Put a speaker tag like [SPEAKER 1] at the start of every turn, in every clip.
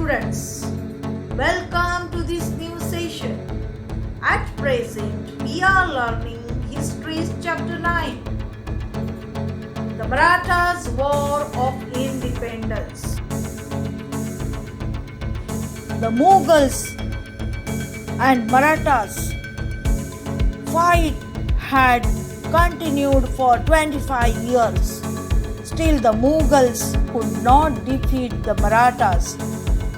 [SPEAKER 1] students, welcome to this new session. At present, we are learning History Chapter 9, The Marathas' War of Independence. The Mughals and Marathas fight had continued for 25 years. Still, the Mughals could not defeat the Marathas.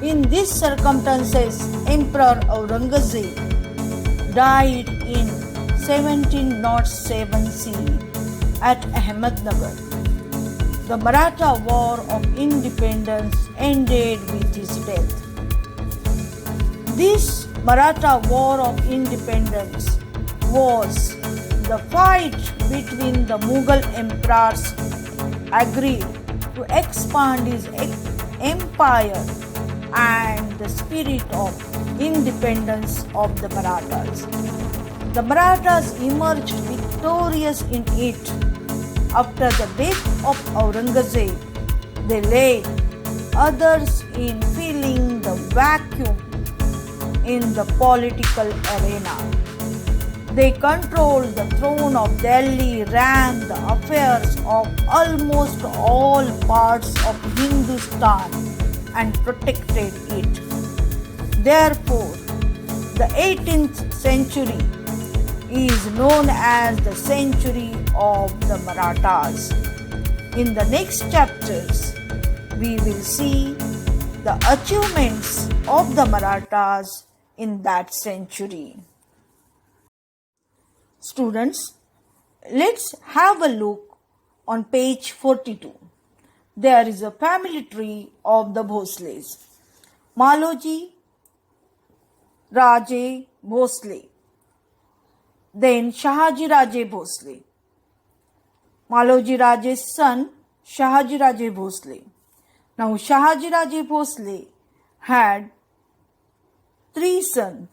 [SPEAKER 1] In these circumstances, Emperor Aurangzeb died in 1707 CE at Ahmednagar. The Maratha War of Independence ended with his death. This Maratha War of Independence was the fight between the Mughal emperors agreed to expand his empire and the spirit of independence of the Marathas. The Marathas emerged victorious in it. After the death of Aurangzeb, they led others in filling the vacuum in the political arena. They controlled the throne of Delhi, ran the affairs of almost all parts of Hindustan and protected it. Therefore, the 18th century is known as the century of the Marathas. In the next chapters, we will see the achievements of the Marathas in that century. Students, let's have a look on page 42. There is a family tree of the Bhosles. Maloji Raje Bhosle. Then Shahaji Raje Bhosle. Maloji Raje's son, Shahaji Raje Bhosle. Now, Shahaji Raje Bhosle had 3 sons.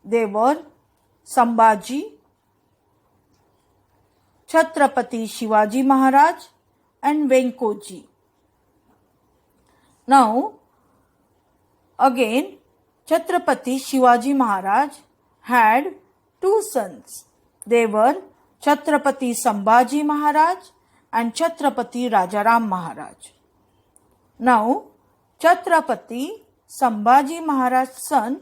[SPEAKER 1] They were Sambhaji, Chhatrapati Shivaji Maharaj and Venkoji. Now, again, Chhatrapati Shivaji Maharaj had 2 sons. They were Chhatrapati Sambhaji Maharaj and Chhatrapati Rajaram Maharaj. Now, Chhatrapati Sambhaji Maharaj's son,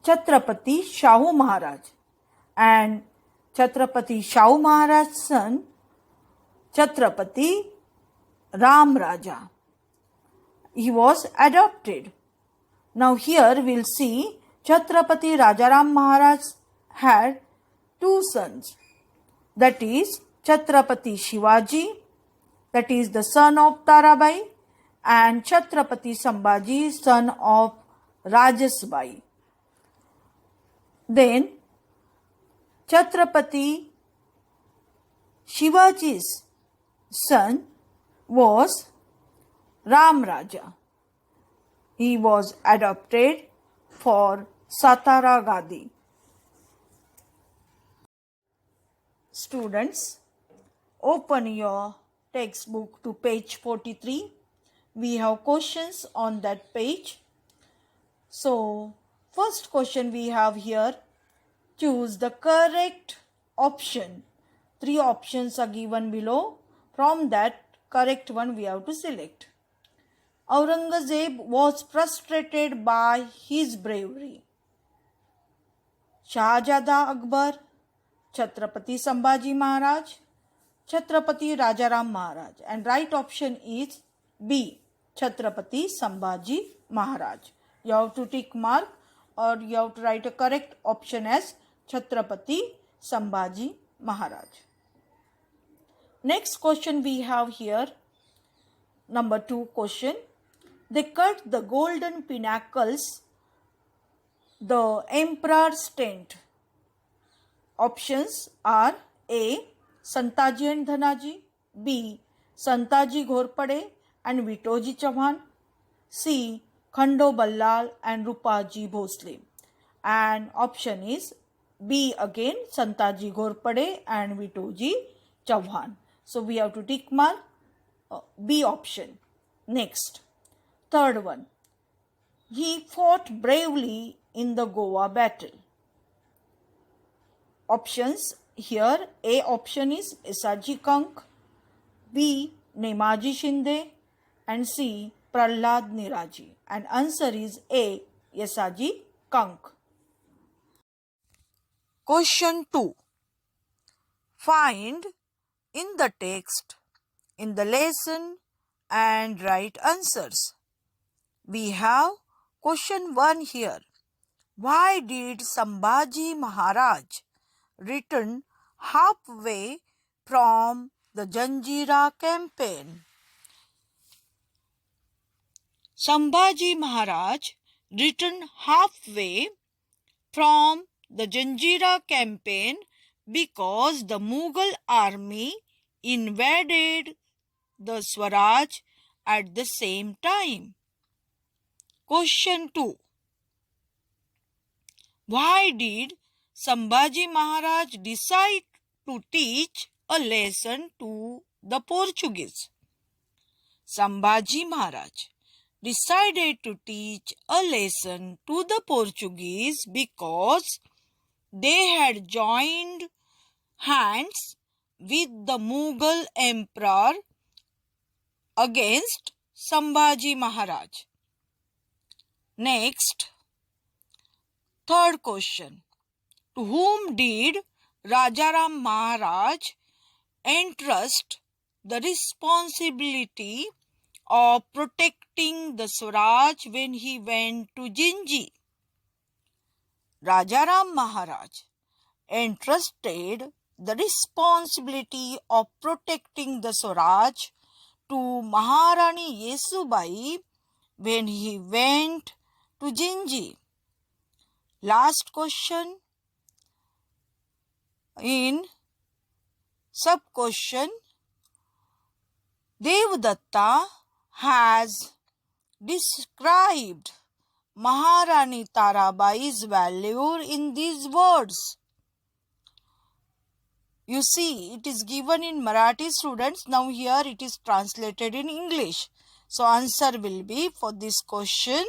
[SPEAKER 1] Chhatrapati Shahu Maharaj, and Chhatrapati Shahu Maharaj's son, Chhatrapati Ram Raja. He was adopted. Now here we'll see Chhatrapati Rajaram Maharaj had 2 sons. That is Chhatrapati Shivaji, that is the son of Tarabai, and Chhatrapati Sambhaji, son of Rajasbai. Then Chhatrapati Shivaji's son was Ram Raja. He was adopted for Satara Gadi. Students, open your textbook to page 43. We have questions on that page. So, first question we have here. Choose the correct option. 3 options are given below. From that, correct one we have to select. Aurangzeb was frustrated by his bravery. Shahzada Akbar, Chhatrapati Sambhaji Maharaj, Chhatrapati Rajaram Maharaj. And right option is B, Chhatrapati Sambhaji Maharaj. You have to tick mark or you have to write a correct option as Chhatrapati Sambhaji Maharaj. Next question we have here, number 2 question. They cut the golden pinnacles, the emperor's tent. Options are A, Santaji and Dhanaji, B, Santaji Ghorpade and Vitoji Chauhan, C, Khando Ballal and Rupaji Bhosle. And option is B again, Santaji Ghorpade and Vitoji Chauhan. So we have to tick mark B option. Next, third one. he fought bravely in the Goa battle? Options here, A option is Isaji Kank, B Nemaji Shinde, and C Prahlad Niraji. And answer is A Yesaji Kank. Question 2. Find in the text, in the lesson, and write answers. We have question 1 here. Why did Sambhaji Maharaj return halfway from the Janjira campaign? Sambhaji Maharaj returned halfway from the Janjira campaign because the Mughal army invaded the Swaraj at the same time. Question 2. Why did Sambhaji Maharaj decide to teach a lesson to the Portuguese? Sambhaji Maharaj decided to teach a lesson to the Portuguese because they had joined hands with the Mughal emperor against Sambhaji Maharaj. Next, third question. To whom did Rajaram Maharaj entrust the responsibility of protecting the Swaraj when he went to Jinji? Rajaram Maharaj entrusted the responsibility of protecting the Swaraj to Maharani Yesubai when he went to Jinji. Last question. In sub-question, Devdatta has described Maharani Tarabai's value in these words. You see, it is given in Marathi, students. Now here it is translated in English. So answer will be for this question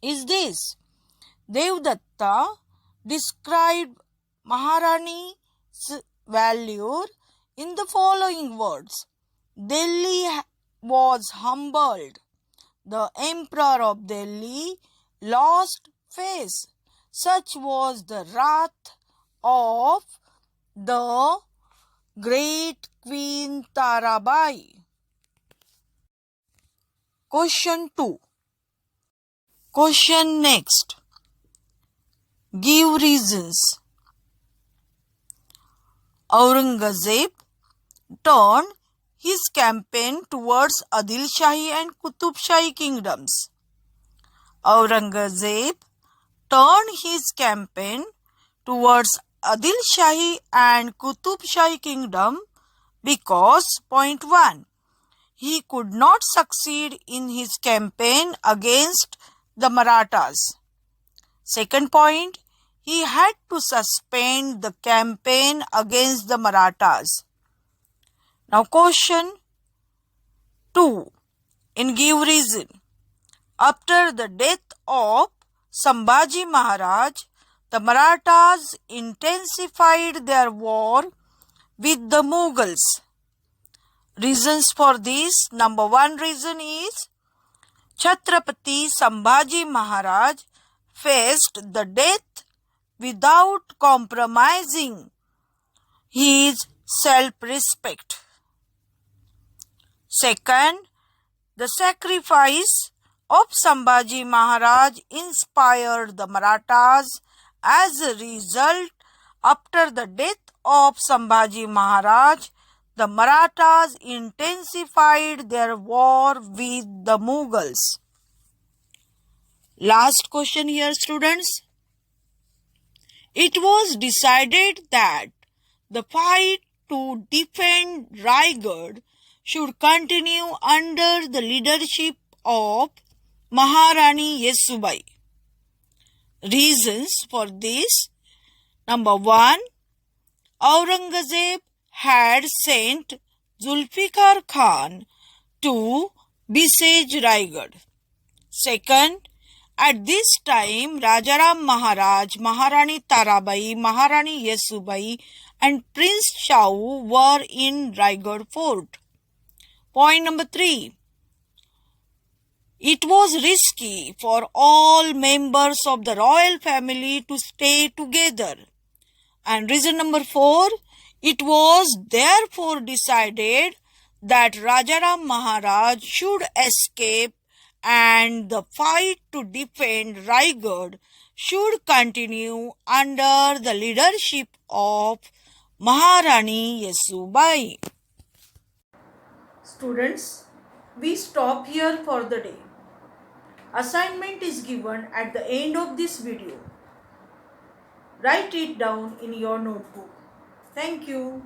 [SPEAKER 1] is this. Devdatta described Maharani's value in the following words. Delhi was humbled. The Emperor of Delhi lost face. Such was the wrath of the great Queen Tarabai. Question 2. Question next. Give reasons. Aurangzeb turned his campaign towards Adil Shahi and Qutub Shahi kingdoms. Aurangzeb turned his campaign towards Adil Shahi and Qutub Shahi kingdom because, point 1, he could not succeed in his campaign against the Marathas. Second point, he had to suspend the campaign against the Marathas. Now question 2. In give reason. After the death of Sambhaji Maharaj, the Marathas intensified their war with the Mughals. Reasons for this. Number 1 reason is Chhatrapati Sambhaji Maharaj faced the death without compromising his self-respect. Second, the sacrifice of Sambhaji Maharaj inspired the Marathas. As a result, after the death of Sambhaji Maharaj, the Marathas intensified their war with the Mughals. Last question here, students. It was decided that the fight to defend Raigad should continue under the leadership of Maharani Yesubai. Reasons for this. Number 1, Aurangzeb had sent Zulfikar Khan to besiege Raigad. Second, at this time, Rajaram Maharaj, Maharani Tarabai, Maharani Yesubai and Prince Shah were in Raigad Fort. Point number 3. It was risky for all members of the royal family to stay together. And reason number 4, it was therefore decided that Rajaram Maharaj should escape and the fight to defend Raigad should continue under the leadership of Maharani Yesubai. Students, we stop here for the day. Assignment is given at the end of this video. Write it down in your notebook. Thank you.